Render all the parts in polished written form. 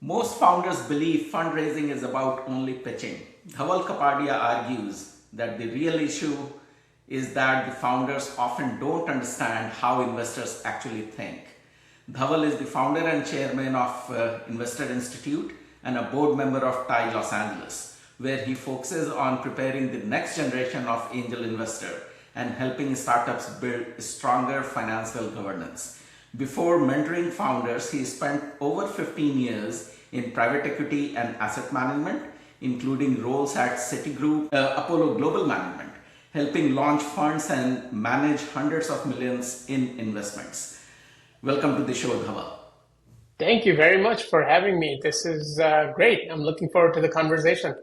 Most founders believe fundraising is about only pitching. Dhaval Kapadia argues that the real issue is that the founders often don't understand how investors actually think. Dhaval is the founder and chairman of Investor Institute and a board member of TiE Los Angeles, where he focuses on preparing the next generation of angel investor and helping startups build stronger financial governance. Before mentoring founders, he spent over 15 years in private equity and asset management, including roles at Citigroup, Apollo Global Management, helping launch funds and manage hundreds of millions in investments. Welcome to the show, Dhaval. Thank you very much for having me. This is great. I'm looking forward to the conversation.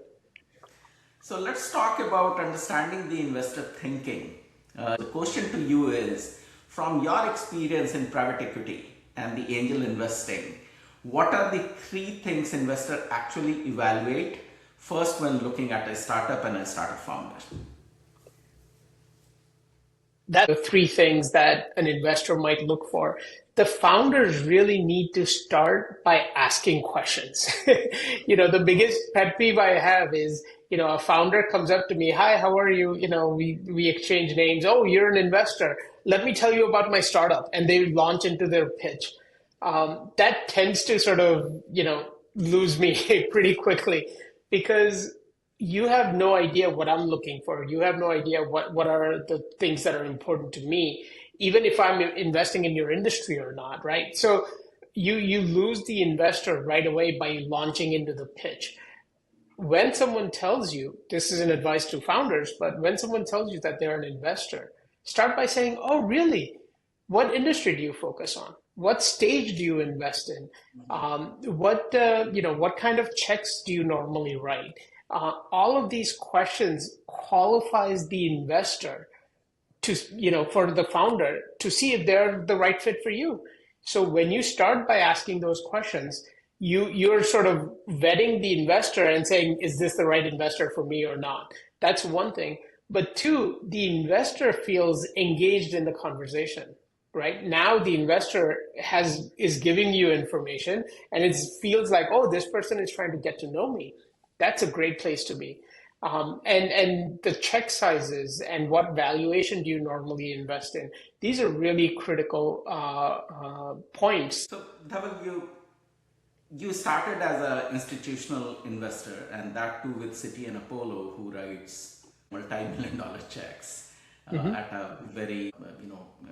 So let's talk about understanding the investor thinking. The question to you is, from your experience in private equity and the angel investing, what are the three things investors actually evaluate first when looking at a startup and a startup founder? That are three things that an investor might look for. The founders really need to start by asking questions. The biggest pet peeve I have is, a founder comes up to me, "Hi, how are you?" We exchange names. "Oh, you're an investor. Let me tell you about my startup." And they launch into their pitch. That tends to sort of, lose me pretty quickly because you have no idea what I'm looking for. You have no idea what are the things that are important to me, even if I'm investing in your industry or not, right? So you lose the investor right away by launching into the pitch. When someone tells you, this is an advice to founders, but when someone tells you that they're an investor, start by saying, "Oh, really? What industry do you focus on? What stage do you invest in? What kind of checks do you normally write?" All of these questions qualifies the investor to, for the founder to see if they're the right fit for you. So when you start by asking those questions, you're sort of vetting the investor and saying, is this the right investor for me or not? That's one thing. But two, the investor feels engaged in the conversation. Right now, the investor is giving you information, and it feels like, oh, this person is trying to get to know me. That's a great place to be. And the check sizes and what valuation do you normally invest in? These are really critical points. So, Dhaval, you started as an institutional investor, and that too with Citi and Apollo, who writes multi-million-dollar checks at a very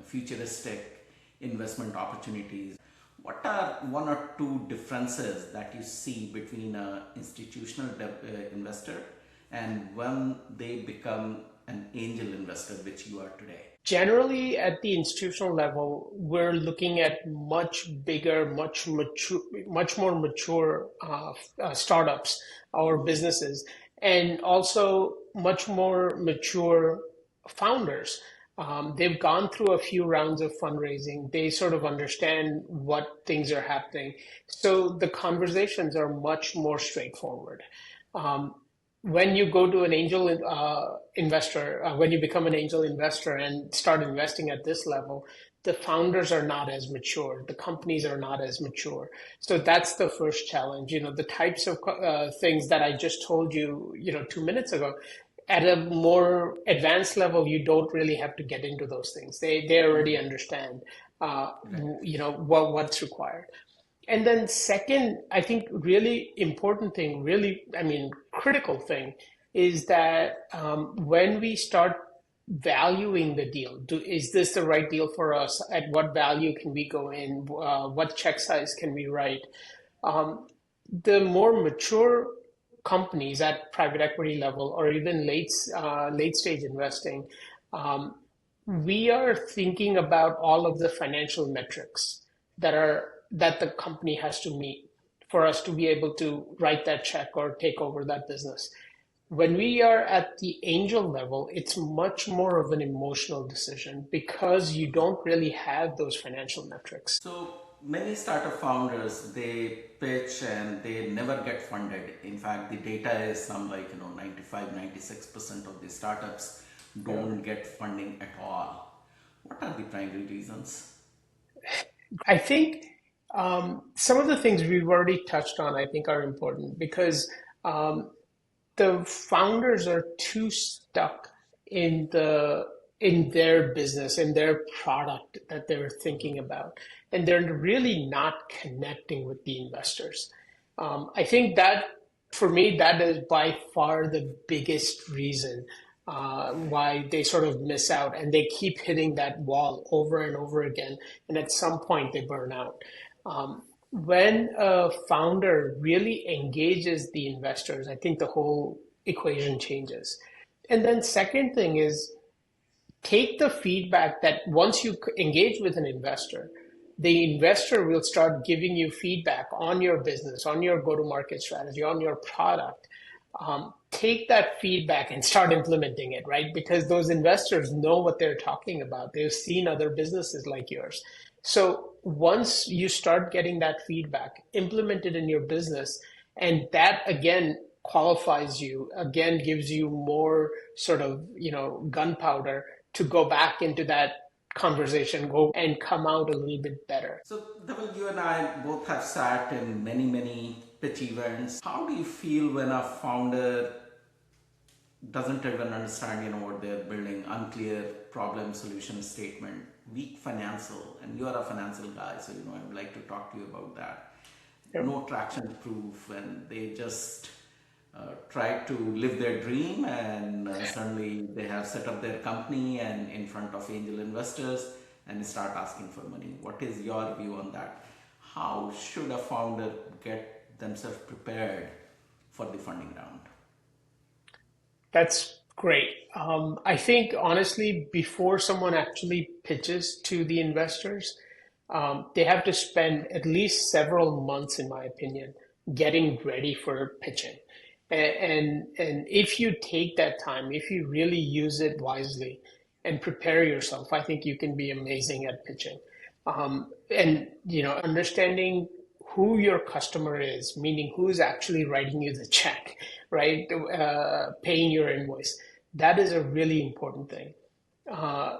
futuristic investment opportunities. What are one or two differences that you see between an institutional investor and when they become an angel investor, which you are today? Generally, at the institutional level, we're looking at much bigger, much more mature startups or businesses, and also much more mature founders. They've gone through a few rounds of fundraising. They sort of understand what things are happening. So the conversations are much more straightforward. When you go to an angel investor, when you become an angel investor and start investing at this level, the founders are not as mature. The companies are not as mature. So that's the first challenge. The types of things that I just told you, 2 minutes ago. At a more advanced level, you don't really have to get into those things. They already understand, what's required. And then second, I think really important thing, critical thing is that when we start valuing the deal, is this the right deal for us? At what value can we go in? What check size can we write? The more mature companies at private equity level or even late stage investing, we are thinking about all of the financial metrics that the company has to meet for us to be able to write that check or take over that business. When we are at the angel level, it's much more of an emotional decision because you don't really have those financial metrics. So many startup founders, they pitch and they never get funded. In fact, the data is some 95-96% of the startups don't get funding at all. What are the primary reasons? I think Some of the things we've already touched on, I think, are important because um, the founders are too stuck in their business, in their product that they're thinking about, and they're really not connecting with the investors. I think that for me, that is by far the biggest reason why they sort of miss out, and they keep hitting that wall over and over again, and at some point they burn out. When a founder really engages the investors, I think the whole equation changes. And then second thing is take the feedback that once you engage with an investor, the investor will start giving you feedback on your business, on your go-to-market strategy, on your product. Take that feedback and start implementing it, right? Because those investors know what they're talking about. They've seen other businesses like yours. So once you start getting that feedback, implement it in your business, and that again qualifies you, again gives you more sort of, gunpowder to go back into that conversation, go and come out a little bit better. So, Dhaval, you and I both have sat in many, many pitch events. How do you feel when a founder doesn't even understand, what they're building, unclear problem solution statement, weak financial, and you're a financial guy, so I would like to talk to you about that. Yep. No traction proof, and they just try to live their dream, and suddenly they have set up their company and in front of angel investors and start asking for money. What is your view on that? How should a founder get themselves prepared for the funding round? That's great. I think honestly, before someone actually pitches to the investors, they have to spend at least several months, in my opinion, getting ready for pitching. And if you take that time, if you really use it wisely and prepare yourself, I think you can be amazing at pitching. And understanding who your customer is, meaning who's actually writing you the check, right? Paying your invoice. That is a really important thing. Uh,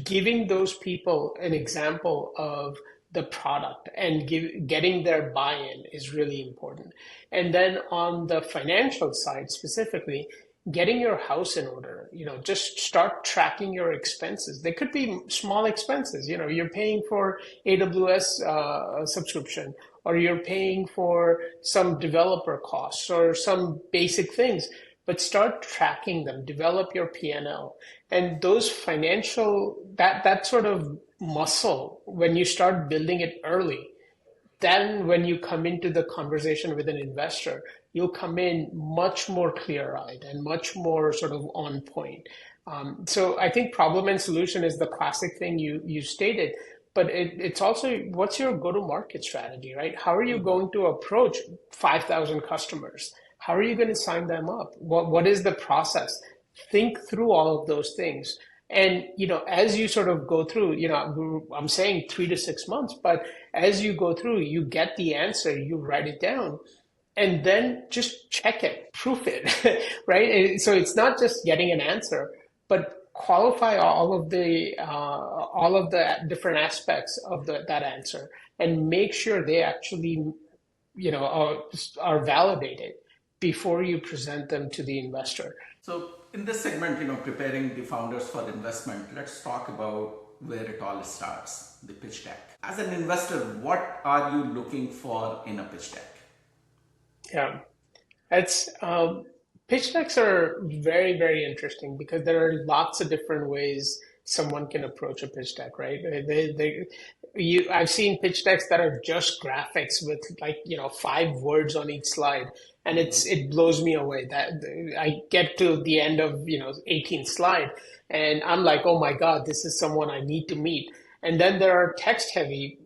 Giving those people an example of the product and getting their buy-in is really important. And then on the financial side specifically, getting your house in order, just start tracking your expenses. They could be small expenses. You're paying for AWS subscription, or you're paying for some developer costs or some basic things, but start tracking them, develop your P&L. And those financial, that sort of muscle, when you start building it early, then when you come into the conversation with an investor, you'll come in much more clear-eyed and much more sort of on point. So I think problem and solution is the classic thing you stated, but it's also what's your go-to-market strategy, right? How are you going to approach 5,000 customers? How are you going to sign them up? What is the process? Think through all of those things. And, as you sort of go through, I'm saying 3 to 6 months, but as you go through, you get the answer, you write it down, and then just check it, proof it, right? And so it's not just getting an answer, but qualify all of the different aspects of that answer, and make sure they actually, are validated before you present them to the investor. So in this segment, preparing the founders for investment, let's talk about where it all starts, the pitch deck. As an investor, what are you looking for in a pitch deck? Yeah, it's pitch decks are very, very interesting because there are lots of different ways someone can approach a pitch deck, right? I've seen pitch decks that are just graphics with 5 words on each slide, and it blows me away that I get to the end of 18th slide, and I'm like, oh my God, this is someone I need to meet. And then there are text heavy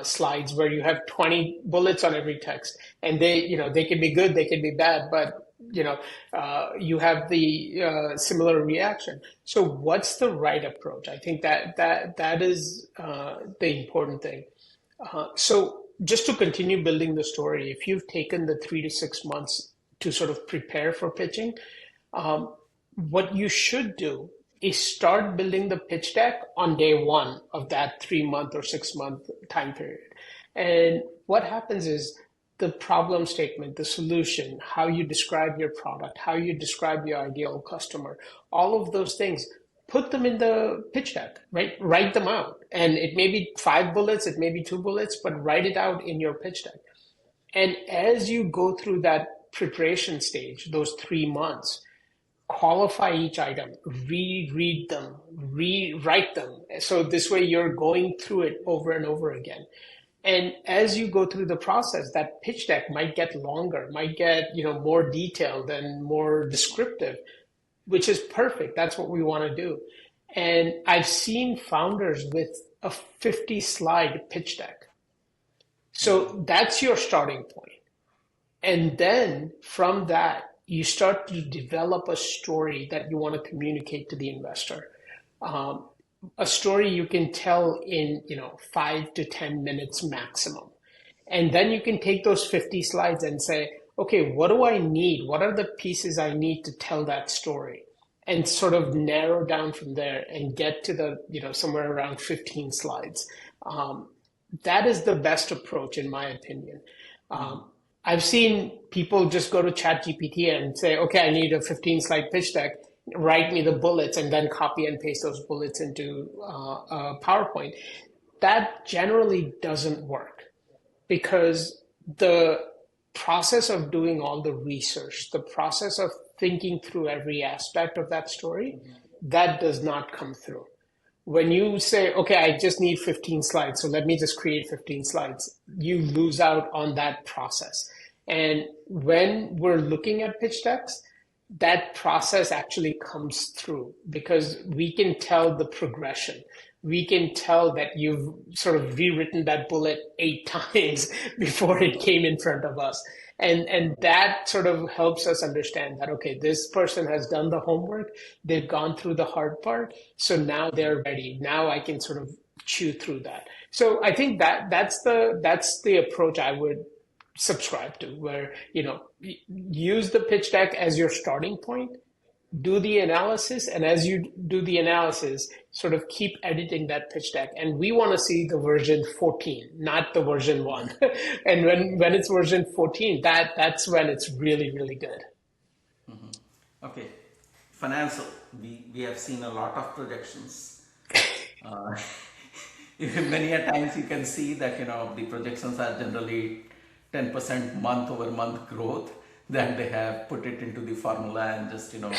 slides where you have 20 bullets on every text, and they can be good, they can be bad, but you have the similar reaction. So what's the right approach? I think that is the important thing. So just to continue building the story, if you've taken the 3 to 6 months to sort of prepare for pitching, what you should do is start building the pitch deck on day one of that 3 month or 6 month time period. And what happens is the problem statement, the solution, how you describe your product, how you describe your ideal customer, all of those things, put them in the pitch deck, right? Write them out. And it may be 5 bullets, it may be 2 bullets, but write it out in your pitch deck. And as you go through that preparation stage, those 3 months, qualify each item, reread them, rewrite them. So this way you're going through it over and over again. And as you go through the process, that pitch deck might get longer, might get, more detailed and more descriptive, which is perfect. That's what we want to do. And I've seen founders with a 50-slide pitch deck. So that's your starting point. And then from that, you start to develop a story that you want to communicate to the investor. A story you can tell in 5 to 10 minutes maximum. And then you can take those 50 slides and say, okay, what do I need? What are the pieces I need to tell that story? And sort of narrow down from there and get to the, somewhere around 15 slides. That is the best approach, in my opinion. I've seen people just go to ChatGPT and say, okay, I need a 15-slide pitch deck. Write me the bullets and then copy and paste those bullets into PowerPoint. That generally doesn't work because the process of doing all the research, the process of thinking through every aspect of that story, that does not come through. When you say, okay, I just need 15 slides, so let me just create 15 slides, you lose out on that process. And when we're looking at pitch decks, that process actually comes through because we can tell the progression. We can tell that you've sort of rewritten that bullet 8 times before it came in front of us. And that sort of helps us understand that, okay, this person has done the homework. They've gone through the hard part. So now they're ready. Now I can sort of chew through that. So I think that's the approach I would subscribe to, where, use the pitch deck as your starting point, do the analysis, and as you do the analysis, sort of keep editing that pitch deck. And we want to see the version 14, not the version 1. And when it's version 14, that's when it's really, really good. Mm-hmm. Okay. Financial, we have seen a lot of projections. Many a times you can see that, the projections are generally 10% month over month growth. Then they have put it into the formula and just, done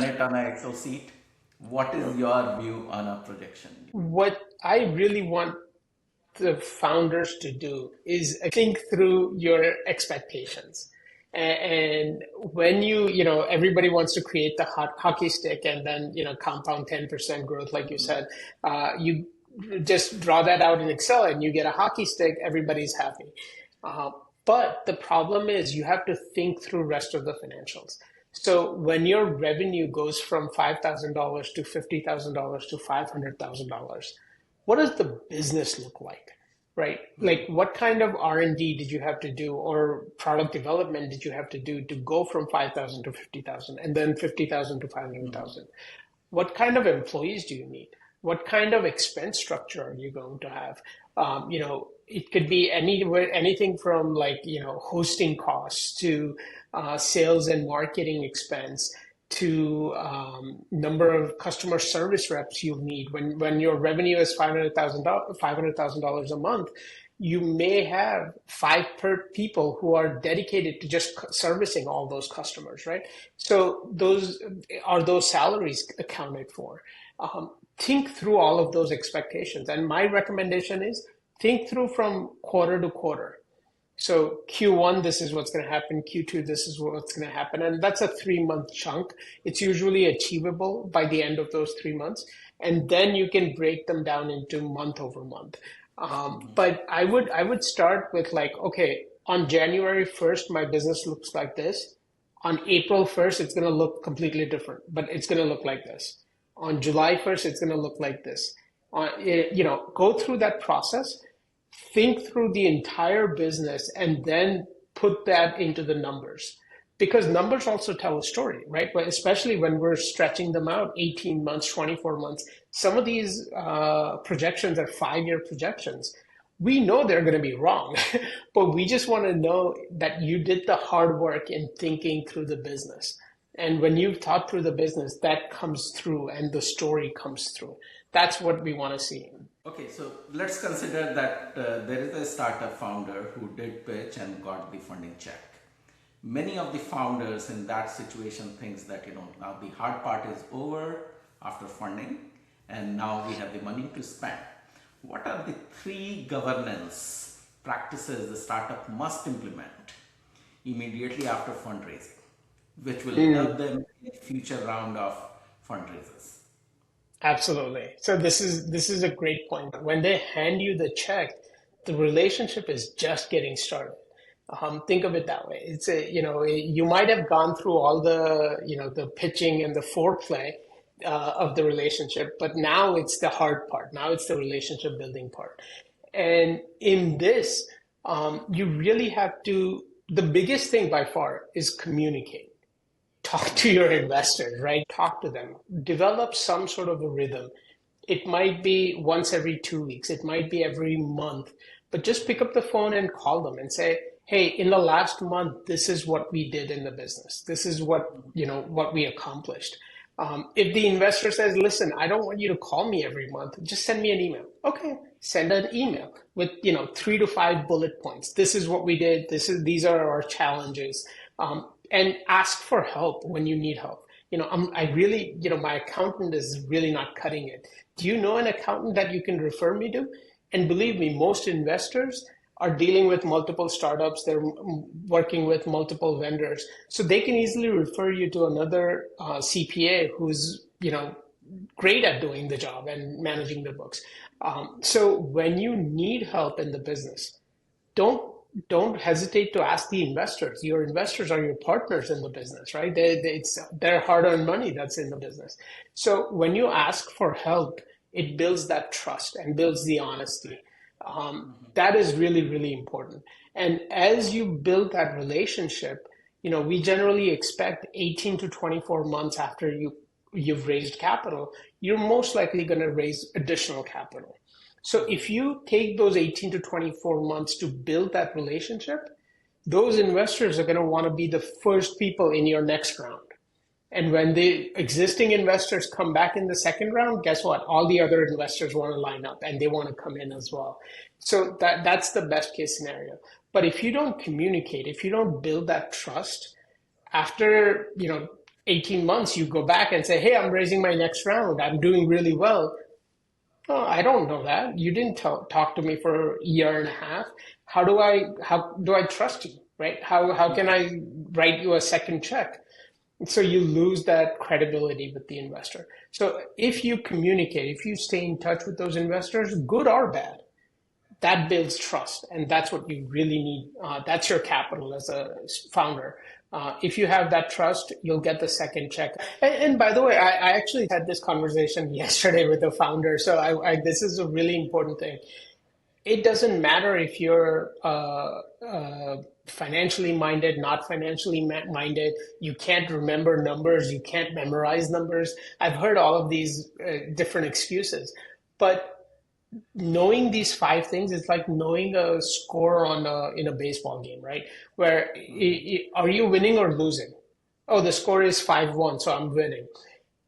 it on an Excel sheet. What is your view on a projection? What I really want the founders to do is think through your expectations. And when everybody wants to create the hockey stick and then, compound 10% growth, like you said, you just draw that out in Excel and you get a hockey stick, everybody's happy. But the problem is you have to think through rest of the financials. So when your revenue goes from $5,000 to $50,000 to $500,000, what does the business look like, right? Like what kind of R&D did you have to do or product development did you have to do to go from 5,000 to 50,000 and then 50,000 to 500,000? What kind of employees do you need? What kind of expense structure are you going to have? It could be anything from hosting costs to sales and marketing expense to number of customer service reps you'll need. When your revenue is $500,000 a month, you may have 5 people who are dedicated to just servicing all those customers, right? So those salaries accounted for? Think through all of those expectations. And my recommendation is think through from quarter to quarter. So Q1, this is what's going to happen. Q2, this is what's going to happen. And that's a 3-month chunk. It's usually achievable by the end of those 3 months. And then you can break them down into month over month. But I would start with okay, on January 1st, my business looks like this. On April 1st, it's going to look completely different, but it's going to look like this. On July 1st, it's going to look like this. Go through that process, think through the entire business, and then put that into the numbers. because numbers also tell a story, right? But especially when we're stretching them out 18 months, 24 months, some of these projections are 5-year projections. We know they're going to be wrong, but we just want to know that you did the hard work in thinking through the business. And when you've thought through the business, that comes through and the story comes through. That's what we want to see. Okay, so let's consider that there is a startup founder who did pitch and got the funding check. Many of the founders in that situation thinks that, now the hard part is over after funding and now we have the money to spend. What are the 3 governance practices the startup must implement immediately after fundraising, which will help them in the future round of fundraisers? Absolutely. So this is a great point. When they hand you the check, the relationship is just getting started. Think of it that way. It's you might have gone through all the the pitching and the foreplay of the relationship, but now it's the hard part. Now it's the relationship building part. And in this, you really have to. The biggest thing by far is communicate. Talk to your investors, right? Talk to them. Develop some sort of a rhythm. It might be once every 2 weeks. It might be every month. But just pick up the phone and call them and say, hey, in the last month, this is what we did in the business. This is what we accomplished. If the investor says, listen, I don't want you to call me every month, just send me an email. Okay, send an email with 3 to 5 bullet points. This is what we did. These are our challenges. And ask for help when you need help. I really, my accountant is really not cutting it. Do you know an accountant that you can refer me to? And believe me, most investors are dealing with multiple startups. They're working with multiple vendors. So they can easily refer you to another CPA who's, great at doing the job and managing the books. So when you need help in the business, don't hesitate to ask the investors. Your investors are your partners in the business, right? It's their hard-earned money that's in the business. So when you ask for help, it builds that trust and builds the honesty. That is really, really important. And as you build that relationship, we generally expect 18 to 24 months after you've raised capital, you're most likely going to raise additional capital. So if you take those 18 to 24 months to build that relationship, those investors are going to want to be the first people in your next round. And when the existing investors come back in the second round, guess what? All the other investors want to line up and they want to come in as well. So that's the best case scenario. But if you don't communicate, if you don't build that trust, after 18 months, you go back and say, hey, I'm raising my next round. I'm doing really well. Oh, I don't know that. You didn't talk to me for a year and a half. How do I trust you, right? How can I write you a second check? So you lose that credibility with the investor. So if you communicate, if you stay in touch with those investors, good or bad, that builds trust. And that's what you really need. That's your capital as a founder. If you have that trust, you'll get the second check. And by the way, I actually had this conversation yesterday with the founder. So this is a really important thing. It doesn't matter if you're financially minded, not financially minded. You can't remember numbers. You can't memorize numbers. I've heard all of these different excuses. But knowing these 5 things is like knowing a score in a baseball game, right? Where are you winning or losing? Oh, the score is 5-1, so I'm winning.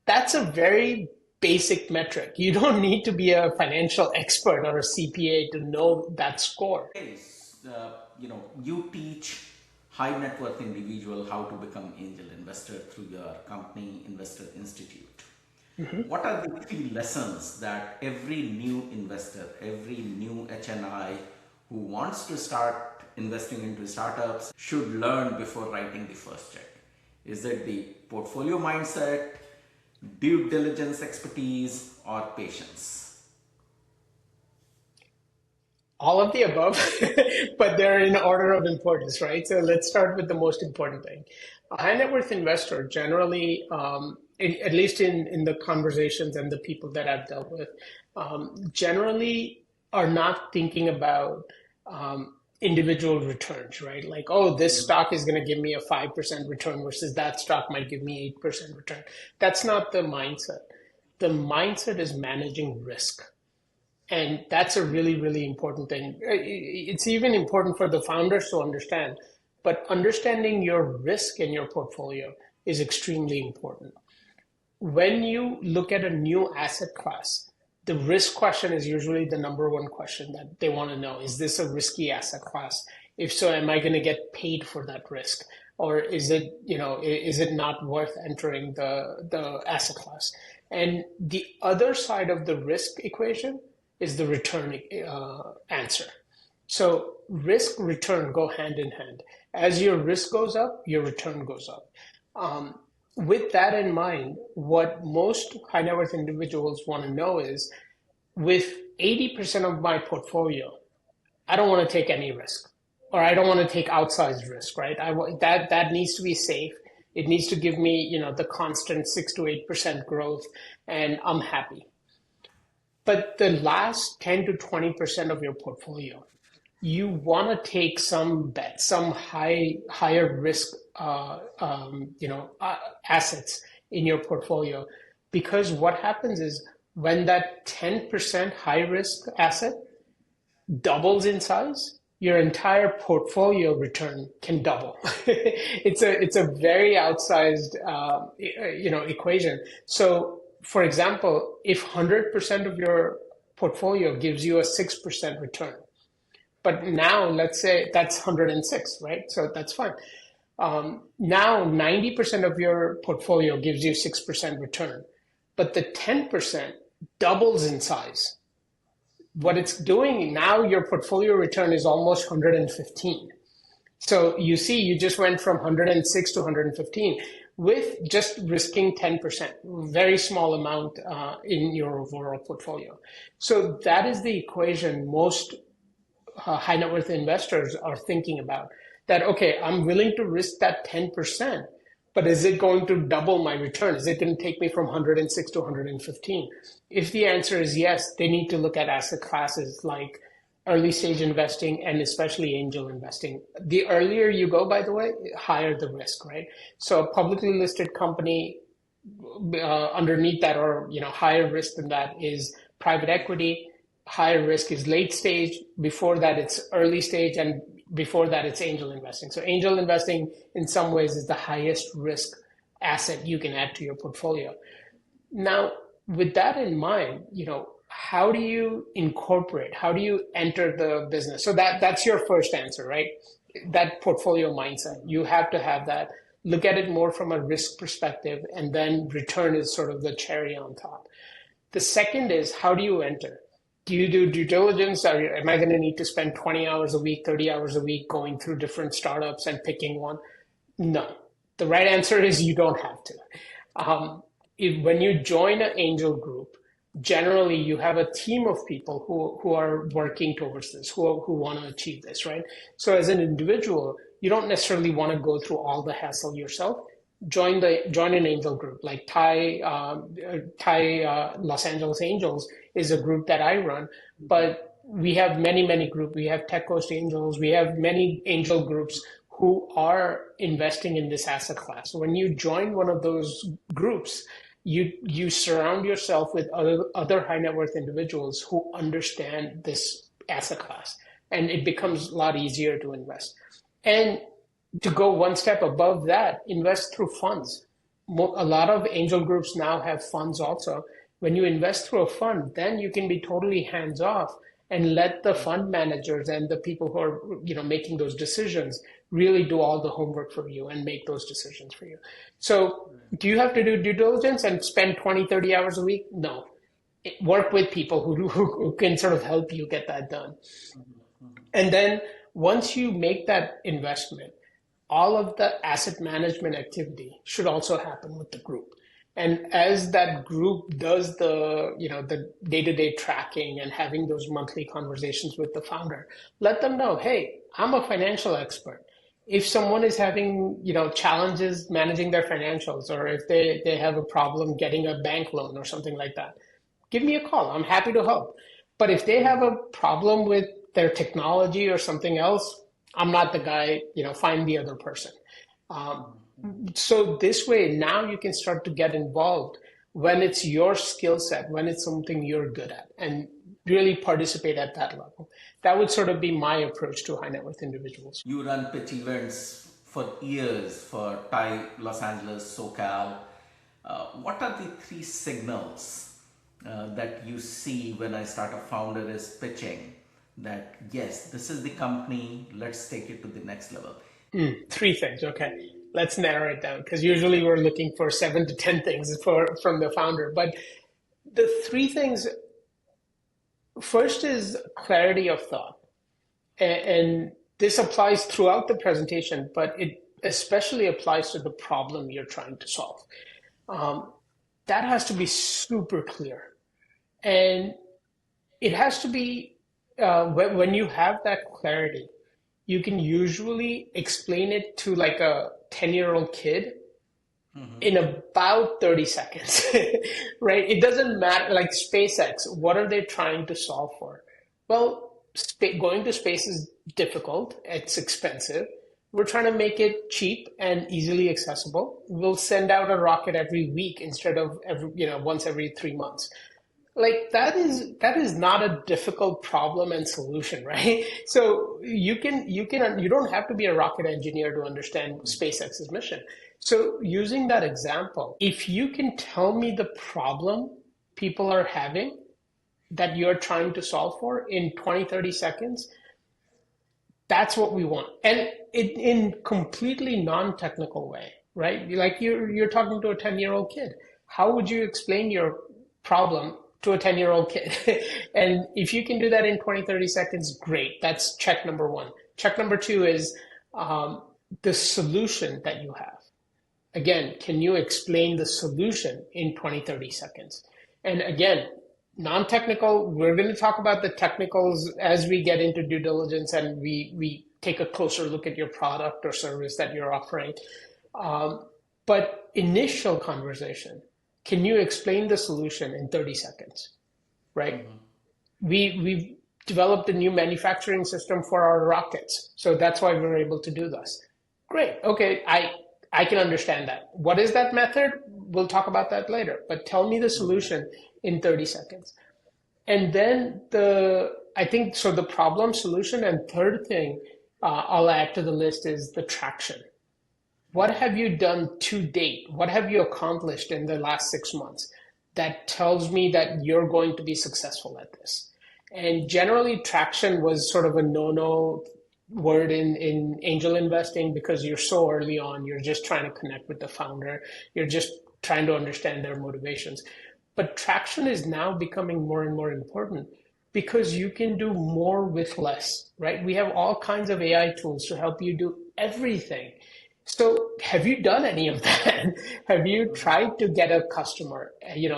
That's a very basic metric. You don't need to be a financial expert or a CPA to know that score. You teach high net worth individual how to become angel investor through your company, Investor Institute. Mm-hmm. What are the 3 lessons that every new investor, every new HNI who wants to start investing into startups should learn before writing the first check? Is it the portfolio mindset, due diligence expertise, or patience? All of the above, but they're in order of importance, right? So let's start with the most important thing. A high net worth investor generally, at least in the conversations and the people that I've dealt with, generally are not thinking about individual returns, right? Like, oh, this stock is going to give me a 5% return versus that stock might give me 8% return. That's not the mindset. The mindset is managing risk. And that's a really, really important thing. It's even important for the founders to understand, but understanding your risk in your portfolio is extremely important. When you look at a new asset class, the risk question is usually the number one question that they want to know. Is this a risky asset class? If so, am I going to get paid for that risk? Or is it, is it not worth entering the asset class? And the other side of the risk equation is the return answer. So risk, return go hand in hand. As your risk goes up, your return goes up. With that in mind, what most high net worth individuals want to know is, with 80% of my portfolio, I don't want to take any risk, or I don't want to take outsized risk, right? That needs to be safe. It needs to give me, the constant 6 to 8% growth, and I'm happy. But the last 10 to 20% of your portfolio, you want to take some bets, some higher risk, assets in your portfolio, because what happens is when that 10% high risk asset doubles in size, your entire portfolio return can double. It's a very outsized, equation. So, for example, if 100% of your portfolio gives you a 6% return, but now let's say that's 106, right? So that's fine. Now 90% of your portfolio gives you 6% return, but the 10% doubles in size. What it's doing now, your portfolio return is almost 115. So you see, you just went from 106 to 115 with just risking 10%, very small amount in your overall portfolio. So that is the equation most high net worth investors are thinking about. That, okay, I'm willing to risk that 10%, but is it going to double my return? Is it going to take me from 106 to 115? If the answer is yes, they need to look at asset classes like early stage investing and especially angel investing. The earlier you go, by the way, higher the risk, right? So a publicly listed company underneath that, or higher risk than that, is private equity. Higher risk is late stage. Before that, it's early stage, and before that, it's angel investing. So angel investing, in some ways, is the highest risk asset you can add to your portfolio. Now, with that in mind, how do you incorporate? How do you enter the business? So that's your first answer, right? That portfolio mindset. You have to have that. Look at it more from a risk perspective, and then return is sort of the cherry on top. The second is, how do you enter? Do you do due diligence? Am I going to need to spend 20 hours a week, 30 hours a week going through different startups and picking one? No. The right answer is you don't have to. When you join an angel group, generally you have a team of people who are working towards this, who want to achieve this, right? So as an individual, you don't necessarily want to go through all the hassle yourself. Join an angel group like TiE Los Angeles Angels is a group that I run, but we have many groups. We have Tech Coast Angels. We have many angel groups who are investing in this asset class. So when you join one of those groups, you surround yourself with other high net worth individuals who understand this asset class, and it becomes a lot easier to invest. And to go one step above that, invest through funds. A lot of angel groups now have funds also. When you invest through a fund, then you can be totally hands off and let the fund managers and the people who are making those decisions really do all the homework for you and make those decisions for you. So do you have to do due diligence and spend 20, 30 hours a week? No. Work with people who can sort of help you get that done. And then once you make that investment, all of the asset management activity should also happen with the group. And as that group does the day-to-day tracking and having those monthly conversations with the founder, let them know, hey, I'm a financial expert. If someone is having, challenges managing their financials, or if they have a problem getting a bank loan or something like that, give me a call. I'm happy to help. But if they have a problem with their technology or something else, I'm not the guy, find the other person. Um, so this way, now you can start to get involved when it's your skill set, when it's something you're good at, and really participate at that level. That would sort of be my approach to high net worth individuals. You run pitch events for years for TiE Los Angeles, SoCal. What are the three signals that you see when I start a founder is pitching that, yes, this is the company, let's take it to the next level? Three things. Okay. Let's narrow it down because usually we're looking for 7 to 10 things from the founder. But the three things, first is clarity of thought. And this applies throughout the presentation, but it especially applies to the problem you're trying to solve. That has to be super clear. And it has to be, when you have that clarity, you can usually explain it to like a 10-year-old kid in about 30 seconds, right? It doesn't matter, like SpaceX, what are they trying to solve for? Well, going to space is difficult, it's expensive. We're trying to make it cheap and easily accessible. We'll send out a rocket every week instead of once every 3 months. Like that is not a difficult problem and solution, right? So you don't have to be a rocket engineer to understand SpaceX's mission. So using that example, if you can tell me the problem people are having that you're trying to solve for in 20, 30 seconds, that's what we want. And in completely non-technical way, right? Like you're talking to a 10-year-old kid. How would you explain your problem to a 10-year-old kid? And if you can do that in 20, 30 seconds, great. That's check number one. Check number two is the solution that you have. Again, can you explain the solution in 20, 30 seconds? And again, non-technical, we're going to talk about the technicals as we get into due diligence and we take a closer look at your product or service that you're offering. But initial conversation, can you explain the solution in 30 seconds, right? We've developed a new manufacturing system for our rockets. So that's why we're able to do this. Great. Okay. I can understand that. What is that method? We'll talk about that later, but tell me the solution in 30 seconds. And then the problem, solution, and third thing I'll add to the list is the traction. What have you done to date? What have you accomplished in the last 6 months that tells me that you're going to be successful at this? And generally, traction was sort of a no-no word in angel investing because you're so early on. You're just trying to connect with the founder. You're just trying to understand their motivations. But traction is now becoming more and more important because you can do more with less, right? We have all kinds of AI tools to help you do everything. So have you done any of that? Have you tried to get a customer,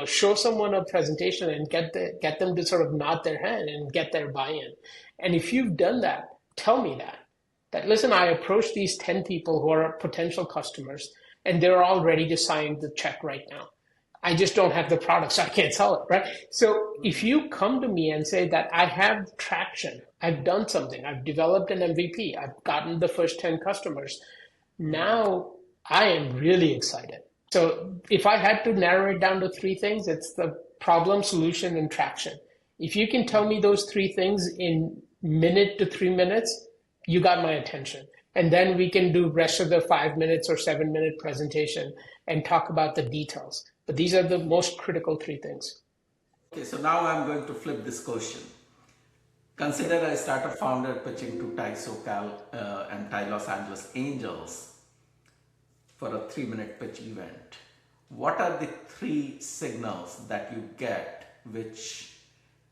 show someone a presentation and get them to sort of nod their head and get their buy-in? And if you've done that, tell me that listen, I approached these 10 people who are potential customers and they're all ready to sign the check right now. I just don't have the product, so I can't sell it, right? So if you come to me and say that I have traction, I've done something, I've developed an MVP, I've gotten the first 10 customers, now I am really excited. So if I had to narrow it down to three things, it's the problem, solution, and traction. If you can tell me those three things in minute to 3 minutes, you got my attention. And then we can do rest of the 5 minutes or 7-minute presentation and talk about the details. But these are the most critical three things. Okay, so now I'm going to flip this question. Consider I start a founder pitching to TiE SoCal and TiE Los Angeles Angels for a 3-minute pitch event. What are the three signals that you get which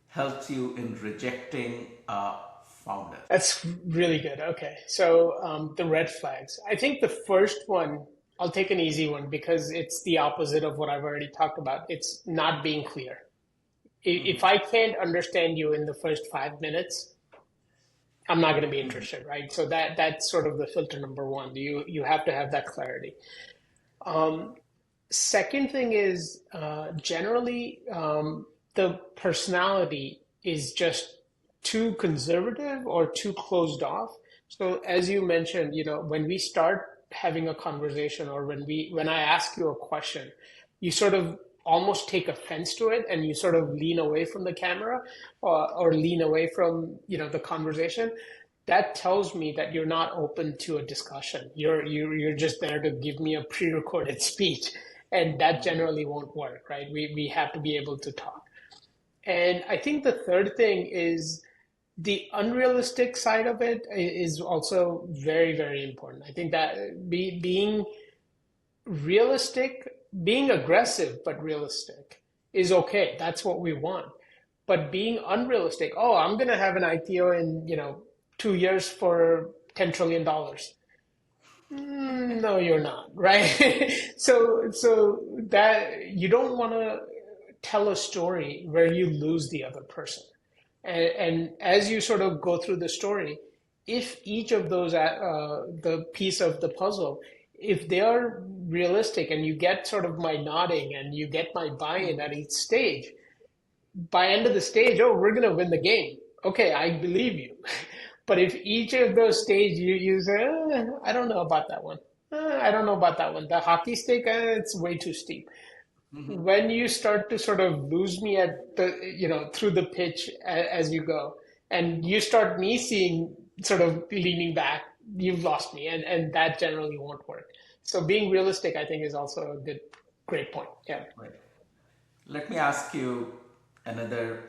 helps you in rejecting a founder? That's really good. Okay. So the red flags. I think the first one, I'll take an easy one because it's the opposite of what I've already talked about. It's not being clear. If I can't understand you in the first 5 minutes, I'm not going to be interested, right? So that's sort of the filter number one. You have to have that clarity. Second thing is generally the personality is just too conservative or too closed off. So as you mentioned, when we start having a conversation or when I ask you a question, you sort of almost take offense to it and you sort of lean away from the camera or lean away from, the conversation. That tells me that you're not open to a discussion. You're just there to give me a pre-recorded speech, and that generally won't work, right? We have to be able to talk. And I think the third thing is the unrealistic side of it is also very, very important. I think that being realistic, being aggressive but realistic is okay. That's what we want. But being unrealistic, oh, I'm going to have an IPO in, 2 years for $10 trillion. No, you're not, right? So that you don't want to tell a story where you lose the other person. And as you sort of go through the story, if each of those, the piece of the puzzle, if they are realistic and you get sort of my nodding and you get my buy-in at each stage, by end of the stage, oh, we're going to win the game. Okay, I believe you. But if each of those stages you say, I don't know about that one. I don't know about that one. The hockey stick, it's way too steep. When you start to sort of lose me at the, through the pitch as you go, and you start me seeing sort of leaning back, you've lost me, and that generally won't work. So being realistic, I think, is also a great point. Yeah. Right. Let me ask you another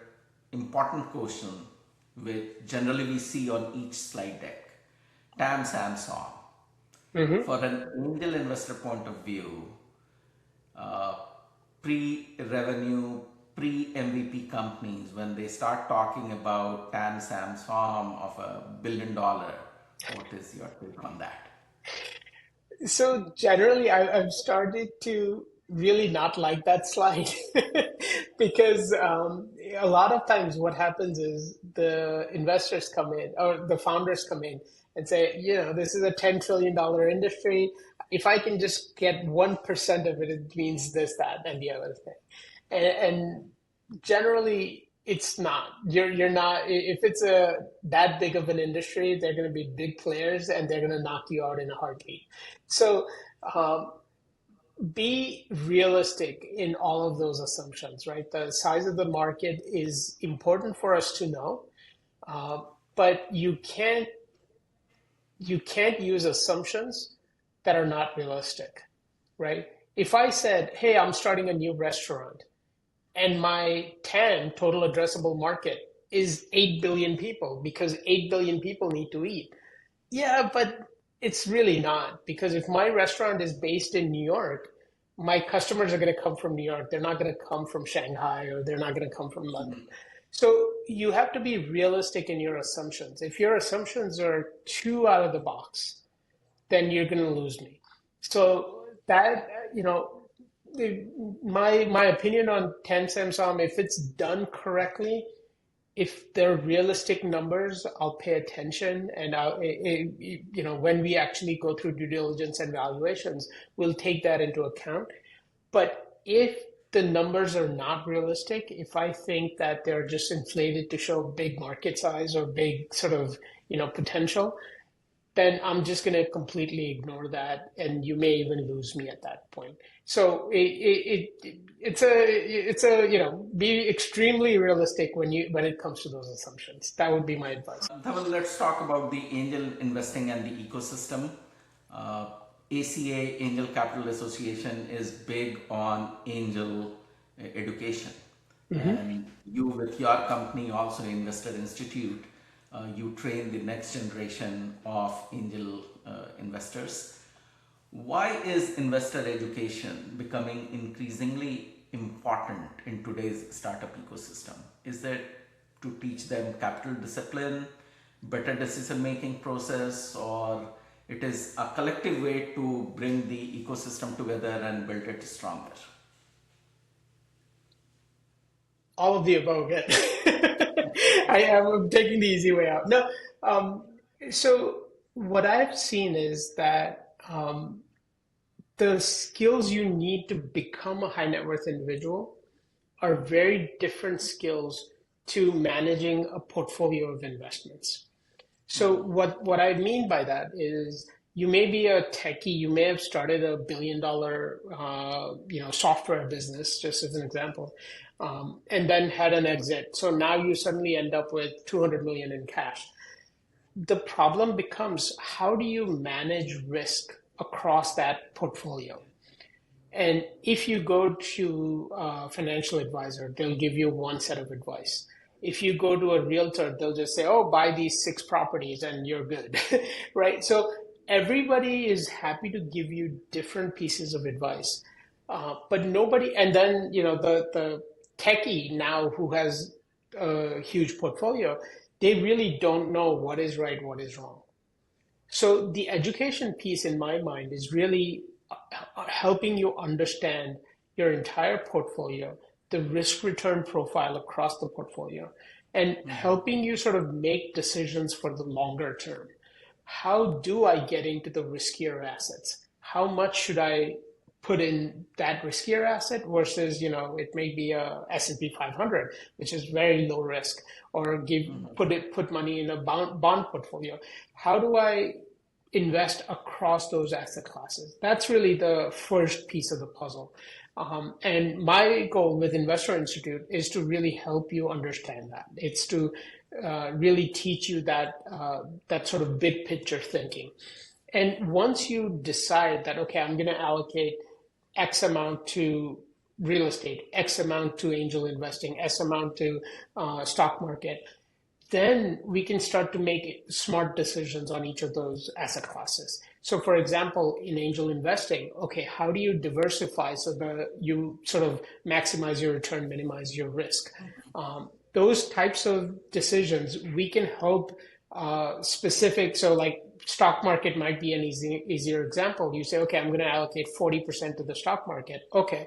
important question, which generally we see on each slide deck. TAM, SAM, SOM. For an angel investor point of view, pre-revenue, pre-MVP companies, when they start talking about TAM, SAM, SOM of $1 billion, what is your take on that? So generally, I've started to really not like that slide because a lot of times what happens is the investors come in or the founders come in and say, this is a $10 trillion industry. If I can just get 1% of it, it means this, that, and the other thing. And generally, it's not. You're not. If it's that big of an industry, they're going to be big players, and they're going to knock you out in a heartbeat. So be realistic in all of those assumptions, right? The size of the market is important for us to know, but you can't use assumptions that are not realistic, right? If I said, hey, I'm starting a new restaurant and my TAM, total addressable market, is 8 billion people because 8 billion people need to eat. Yeah, but it's really not, because if my restaurant is based in New York, my customers are going to come from New York. They're not going to come from Shanghai, or they're not going to come from London. So you have to be realistic in your assumptions. If your assumptions are too out of the box, then you're going to lose me. So that, my opinion on 10 Samsung, if it's done correctly, if they're realistic numbers, I'll pay attention, and when we actually go through due diligence and valuations, we'll take that into account. But if the numbers are not realistic, if I think that they're just inflated to show big market size or big sort of, potential, then I'm just going to completely ignore that, and you may even lose me at that point. So it's be extremely realistic when it comes to those assumptions. That would be my advice. Dhaval, let's talk about the angel investing and the ecosystem. ACA, Angel Capital Association, is big on angel education, and you with your company also, Investor Institute. You train the next generation of angel investors. Why is investor education becoming increasingly important in today's startup ecosystem? Is it to teach them capital discipline, better decision-making process, or it is a collective way to bring the ecosystem together and build it stronger? All of the above. I am taking the easy way out. No, so what I've seen is that the skills you need to become a high net worth individual are very different skills to managing a portfolio of investments. So what I mean by that is you may be a techie, you may have started $1 billion software business, just as an example, and then had an exit. So now you suddenly end up with 200 million in cash. The problem becomes, how do you manage risk across that portfolio? And if you go to a financial advisor, they'll give you one set of advice. If you go to a realtor, they'll just say, oh, buy these 6 properties and you're good, right? So everybody is happy to give you different pieces of advice. But nobody, and then, the techie now who has a huge portfolio, they really don't know what is right, what is wrong. So the education piece in my mind is really helping you understand your entire portfolio, the risk return profile across the portfolio, and helping you sort of make decisions for the longer term. How do I get into the riskier assets? How much should I put in that riskier asset versus, it may be a S&P 500, which is very low risk, or put money in a bond portfolio. How do I invest across those asset classes? That's really the first piece of the puzzle. And my goal with Investor Institute is to really help you understand that. It's to really teach you that sort of big picture thinking. And once you decide that, okay, I'm going to allocate X amount to real estate, X amount to angel investing, X amount to stock market, then we can start to make smart decisions on each of those asset classes. So for example, in angel investing, okay, how do you diversify so that you sort of maximize your return, minimize your risk? Those types of decisions, we can help specific. So like stock market might be an easier example. You say, okay, I'm going to allocate 40% to the stock market. Okay.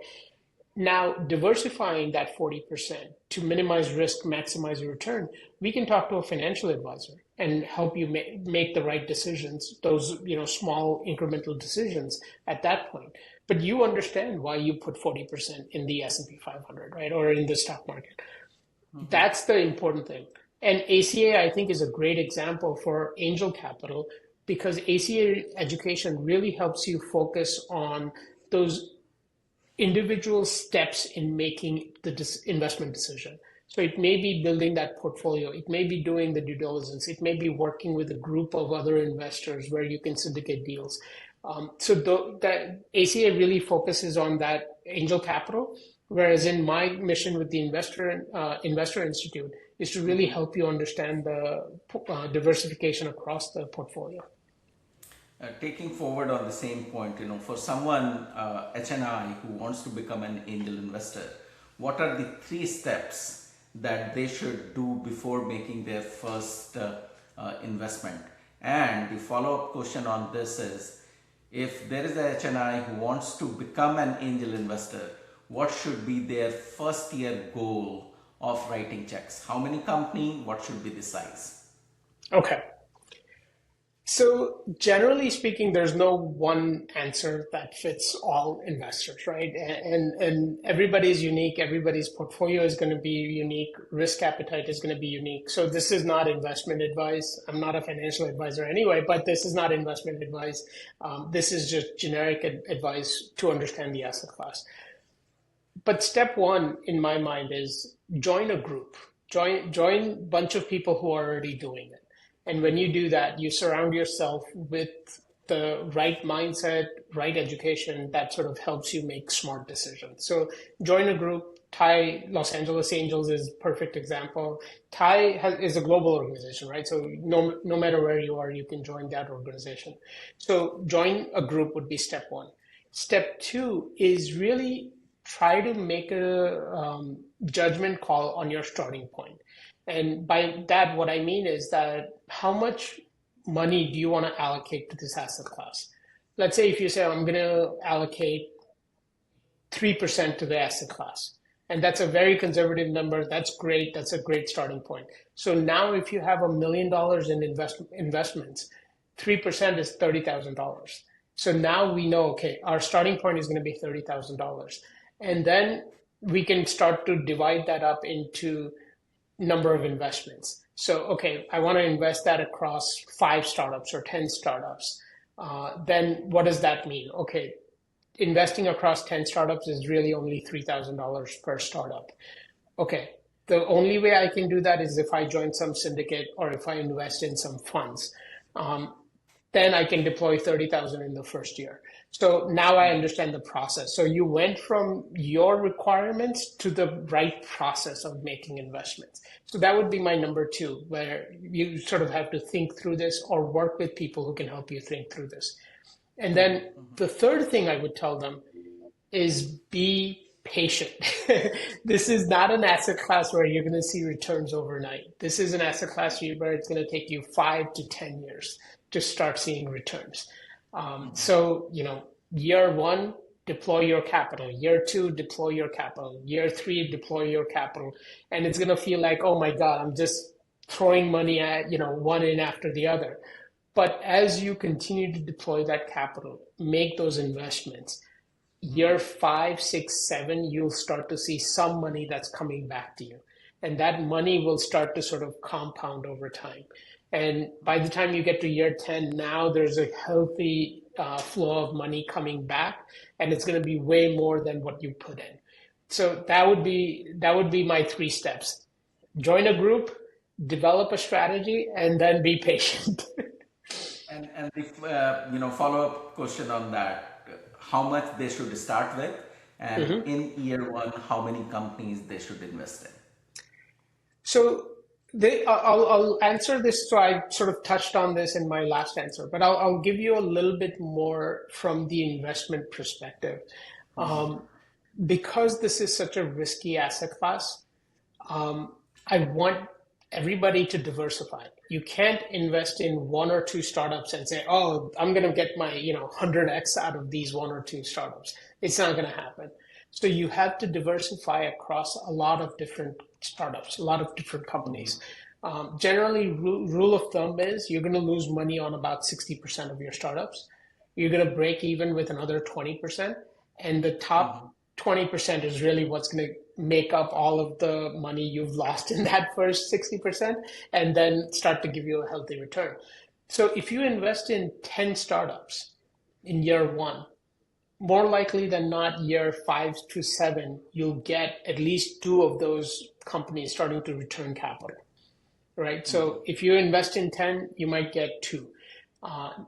Now, diversifying that 40% to minimize risk, maximize your return, we can talk to a financial advisor and help you make the right decisions, those small incremental decisions at that point. But you understand why you put 40% in the S&P 500, right, or in the stock market. That's the important thing. And ACA, I think, is a great example for angel capital, because ACA education really helps you focus on those individual steps in making the investment decision. So it may be building that portfolio. It may be doing the due diligence. It may be working with a group of other investors where you can syndicate deals. So that ACA really focuses on that angel capital, whereas in my mission with the Investor Institute is to really help you understand the diversification across the portfolio. Taking forward on the same point, for someone, HNI, who wants to become an angel investor, what are the 3 steps that they should do before making their first investment? And the follow-up question on this is, if there is a HNI who wants to become an angel investor, what should be their first year goal of writing checks? How many company? What should be the size? Okay. So generally speaking, there's no one answer that fits all investors, right? And everybody's unique. Everybody's portfolio is going to be unique. Risk appetite is going to be unique. So this is not investment advice. I'm not a financial advisor anyway, but this is not investment advice. This is just generic advice to understand the asset class. But step 1 in my mind is join a group. Join a bunch of people who are already doing it. And when you do that, you surround yourself with the right mindset, right education that sort of helps you make smart decisions. So join a group. TiE Los Angeles Angels is a perfect example. TiE is a global organization, right? So no matter where you are, you can join that organization. So join a group would be step 1. Step 2 is really try to make a judgment call on your starting point. And by that, what I mean is that how much money do you want to allocate to this asset class? Let's say if you say, I'm going to allocate 3% to the asset class, and that's a very conservative number. That's great. That's a great starting point. So now if you have $1 million in investments, 3% is $30,000. So now we know, okay, our starting point is going to be $30,000. And then we can start to divide that up into number of investments. So, okay, I want to invest that across 5 startups or 10 startups. Then what does that mean? Okay, investing across 10 startups is really only $3,000 per startup. Okay, the only way I can do that is if I join some syndicate or if I invest in some funds. Um, then I can deploy 30,000 in the first year. So now I understand the process. So you went from your requirements to the right process of making investments. So that would be my number 2, where you sort of have to think through this or work with people who can help you think through this. And then the third thing I would tell them is be patient. This is not an asset class where you're going to see returns overnight. This is an asset class where it's going to take you 5 to 10 years to start seeing returns. So, year 1, deploy your capital. Year 2, deploy your capital. Year 3, deploy your capital. And it's going to feel like, oh my God, I'm just throwing money at, one in after the other. But as you continue to deploy that capital, make those investments, year 5, 6, 7, you'll start to see some money that's coming back to you. And that money will start to sort of compound over time. And by the time you get to year 10, now there's a healthy flow of money coming back, and it's going to be way more than what you put in. So that would be my 3 steps. Join a group, develop a strategy, and then be patient. And the follow-up question on that, how much they should start with, and in year 1, how many companies they should invest in? So I'll answer this. So I sort of touched on this in my last answer, but I'll give you a little bit more from the investment perspective. Because this is such a risky asset class, I want everybody to diversify. You can't invest in 1 or 2 startups and say, oh, I'm going to get my 100x out of these 1 or 2 startups. It's not going to happen. So you have to diversify across a lot of different startups, a lot of different companies. Generally, rule of thumb is you're going to lose money on about 60% of your startups. You're going to break even with another 20%. And the top 20% is really what's going to make up all of the money you've lost in that first 60% and then start to give you a healthy return. So if you invest in 10 startups in year 1, more likely than not, year 5 to 7, you'll get at least 2 of those companies starting to return capital, right? So if you invest in 10, you might get 2.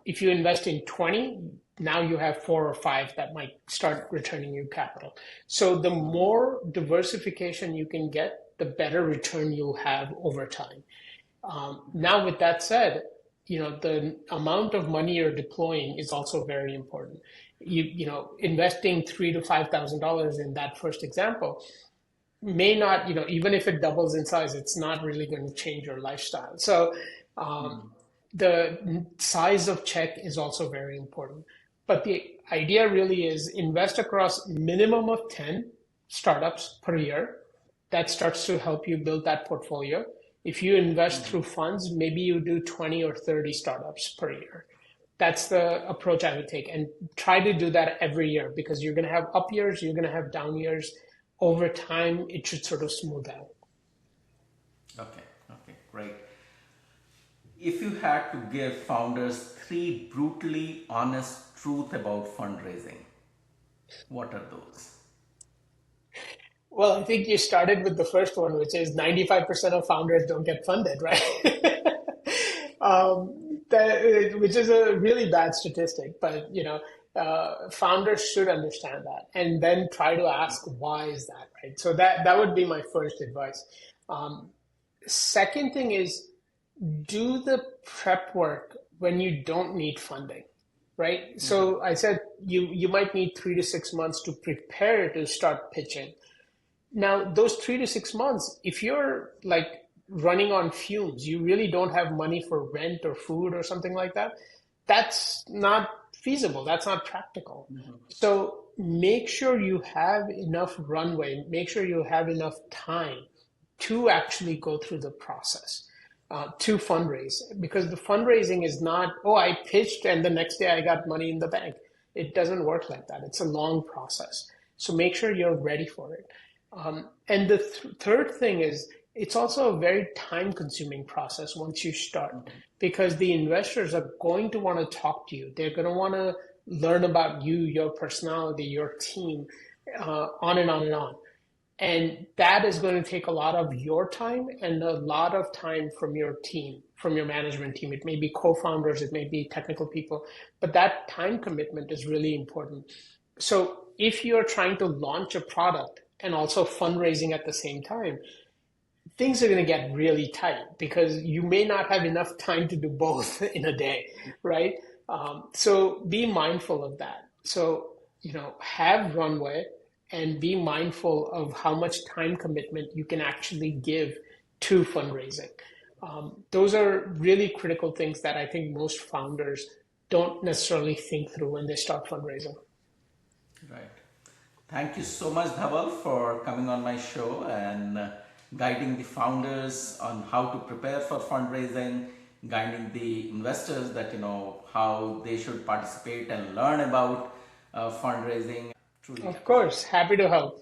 If you invest in 20, now you have 4 or 5 that might start returning you capital. So the more diversification you can get, the better return you'll have over time. Now, with that said, the amount of money you're deploying is also very important. Investing $3,000 to $5,000 in that first example may not, even if it doubles in size, it's not really going to change your lifestyle. So the size of check is also very important. But the idea really is invest across minimum of 10 startups per year. That starts to help you build that portfolio. If you invest through funds, maybe you do 20 or 30 startups per year. That's the approach I would take, and try to do that every year, because you're going to have up years, you're going to have down years. Over time, it should sort of smooth out. Okay, great. If you had to give founders 3 brutally honest truths about fundraising, what are those? Well, I think you started with the first one, which is 95% of founders don't get funded, right? Which is a really bad statistic, but founders should understand that, and then try to ask why is that, right? So that would be my first advice. Second thing is, do the prep work when you don't need funding, right? So I said you might need 3 to 6 months to prepare to start pitching. Now, those 3 to 6 months, if you're like running on fumes, you really don't have money for rent or food or something like that, that's not feasible. That's not practical. So make sure you have enough runway, make sure you have enough time to actually go through the process, to fundraise. Because the fundraising is not, oh, I pitched and the next day I got money in the bank. It doesn't work like that. It's a long process. So make sure you're ready for it. And the third thing is, it's also a very time consuming process once you start because the investors are going to want to talk to you. They're going to want to learn about you, your personality, your team, on and on and on. And that is going to take a lot of your time and a lot of time from your team, from your management team. It may be co-founders, it may be technical people, but that time commitment is really important. So if you're trying to launch a product and also fundraising at the same time, things are going to get really tight because you may not have enough time to do both in a day, right? So be mindful of that. So, have runway and be mindful of how much time commitment you can actually give to fundraising. Those are really critical things that I think most founders don't necessarily think through when they start fundraising. Right. Thank you so much, Dhaval, for coming on my show and guiding the founders on how to prepare for fundraising, guiding the investors that how they should participate and learn about fundraising. Truly. Of course, happy to help.